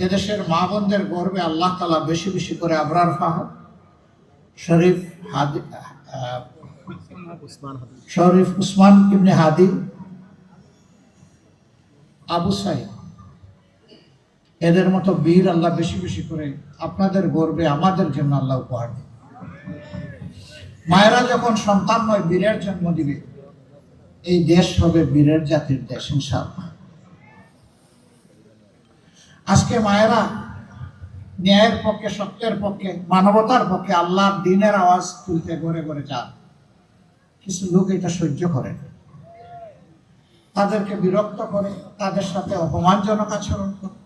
এদেশের মা বোনদের গর্বে আল্লাহ তাআলা বেশি বেশি করে আবরার ফাহাদ, শরীফ হাদি, শরীফ উসমান ইবনে হাদি, আবু সাইদ, এদের মতো বীর আল্লাহ বেশি বেশি করে আপনাদের গর্বে আমাদের জন্য আল্লাহ উপহার দিন। মায়েরা যখন সন্তান নয় বীরের জন্ম দিবে, এই দেশ হবে বীরের জাতির দেশ ইনশাআল্লাহ। আজকে মায়েরা ন্যায়ের পক্ষে, সত্যের পক্ষে, মানবতার পক্ষে আল্লাহর দ্বীনের আওয়াজ তুলতে ঘরে ঘরে যান। কিছু লোক এটা সহ্য করে না, তাদেরকে বিরক্ত করে, তাদের সাথে অপমানজনক আচরণ করে,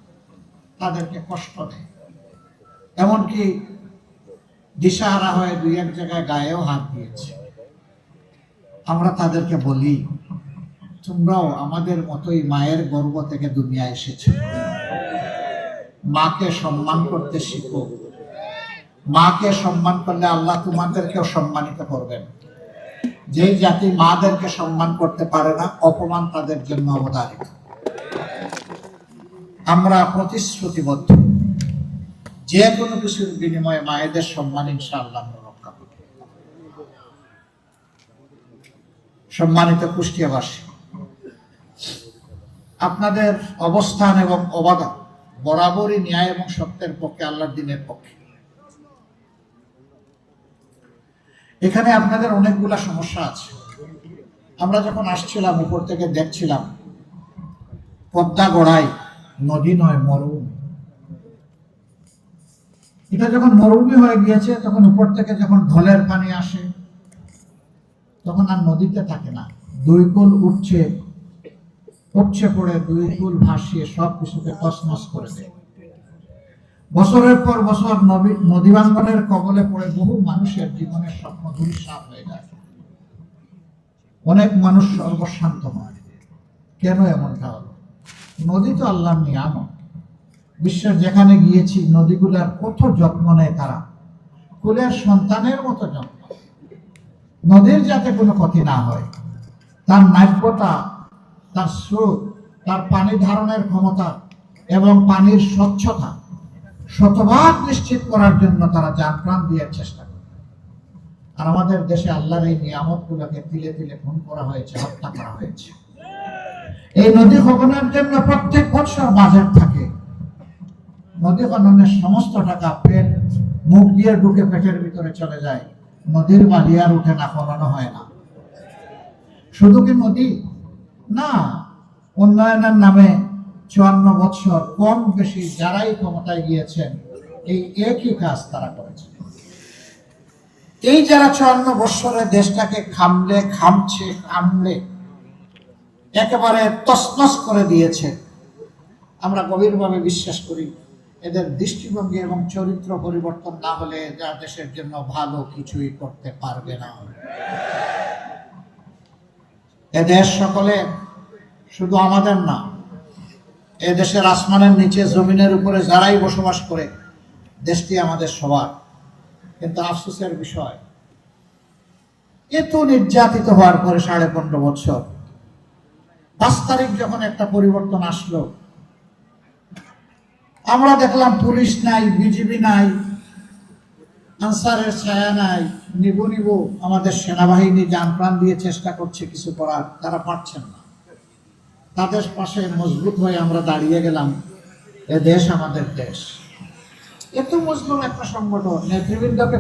তাদেরকে কষ্ট দেয়, এমনকি দিশাহারা হয়ে দুই এক জায়গায় গায়েও হাত দিয়েছে। আমরা তাদেরকে বলি, তোমরাও আমাদের মতোই মায়ের গর্ভ থেকে দুনিয়ায় এসেছো, মাকে সম্মান করতে শিখো। মাকে সম্মান করলে আল্লাহ তোমাদেরকেও সম্মানিত করবেন। যেই জাতি মাদেরকে সম্মান করতে পারে না, অপমান তাদের জন্য অবধারিত। আমরা প্রতিশ্রুতিবদ্ধ, যে কোনো কিছুর বিনিময়ে মায়েদের সম্মান ইনশাআল্লাহ আমরা রক্ষা করব। সম্মানিত কুষ্টিয়াবাসী, আপনাদের অবস্থান এবং অবদান বরাবরই ন্যায় এবং সত্যের পক্ষে, আল্লাহর দ্বীনের পক্ষে। এখানে আপনাদের অনেকগুলা সমস্যা আছে। আমরা যখন আসছিলাম উপর থেকে দেখছিলাম, পদ্মা গড়াই নদী নয় মরুভূমি। এটা যখন মরুভূমি হয়ে গিয়েছে, তখন উপর থেকে যখন ঢলের পানি আসে, তখন আর নদীতে থাকে না, দুই কুল উপচে পড়ে দুই কুল ভাসিয়ে সব কিছুকে তছনছ করে দেয়। বছরের পর বছর নদী ভাঙ্গনের কবলে পড়ে বহু মানুষের জীবনের স্বপ্ন ধূলিসাৎ হয়ে যায়। অনেক মানুষ সর্বশান্ত হয়। কেন এমনটা হলো? নদী তো আল্লাহর নিয়ামত। বিশ্বের যেখানে গিয়েছি, নদীগুলার কত যত্ন নেয় তারা, কুলের সন্তানের মতো যত্ন। নদীর যাতে কোনো ক্ষতি না হয়, তার নাব্যতা, তার স্রোত, তার পানি ধারণের ক্ষমতা এবং পানির স্বচ্ছতা শতভাগ নিশ্চিত করার জন্য তারা জান প্রাণ দিয়ে চেষ্টা করে। আর আমাদের দেশে আল্লাহর এই নিয়ামত গুলোকে তিলে তিলে খুন করা হয়েছে, হত্যা করা হয়েছে। এই নদী খননের জন্য প্রত্যেক বছর বাজেট থাকে। নদী খননের সমস্ত টাকা পেট মুখ দিয়ে ঢুকে পেটের ভিতরে চলে যায়, নদীর বালি আর উঠে না, খনন হয় না। শুধু কি নদী না, উন্নয়নের নামে 54 বছর কম বেশি যারাই ক্ষমতায় গিয়েছেন, এই একই কাজ তারা করেছে। এই যারা 54 বছরে দেশটাকে খামলে একেবারে তছনছ করে দিয়েছে, আমরা গভীরভাবে বিশ্বাস করি এদের দৃষ্টিভঙ্গি এবং চরিত্র পরিবর্তন না হলে যা দেশের জন্য ভালো কিছুই করতে পারবে না। এদেশ সকলে, শুধু আমাদের না, এদেশের আসমানের নিচে জমিনের উপরে যারাই বসবাস করে, দেশটি আমাদের সবার। কিন্তু আফসোসের বিষয়, এত নির্যাতিত হওয়ার পরে 15.5 বছর 5 তারিখ যখন একটা পরিবর্তন আসলো, আমরা দেখলাম পুলিশ নাই, বিজিবি নাই, আনসারের ছায়া নাই। নিব আমাদের সেনাবাহিনী জান প্রাণ দিয়ে চেষ্টা করছে কিছু করার, তারা পারছেন না। তাদের পাশে মজবুত হয়ে আমরা দাঁড়িয়ে গেলাম। এ দেশ আমাদের দেশ। এত মজবুত একটা সংগঠন নেতৃবৃন্দকে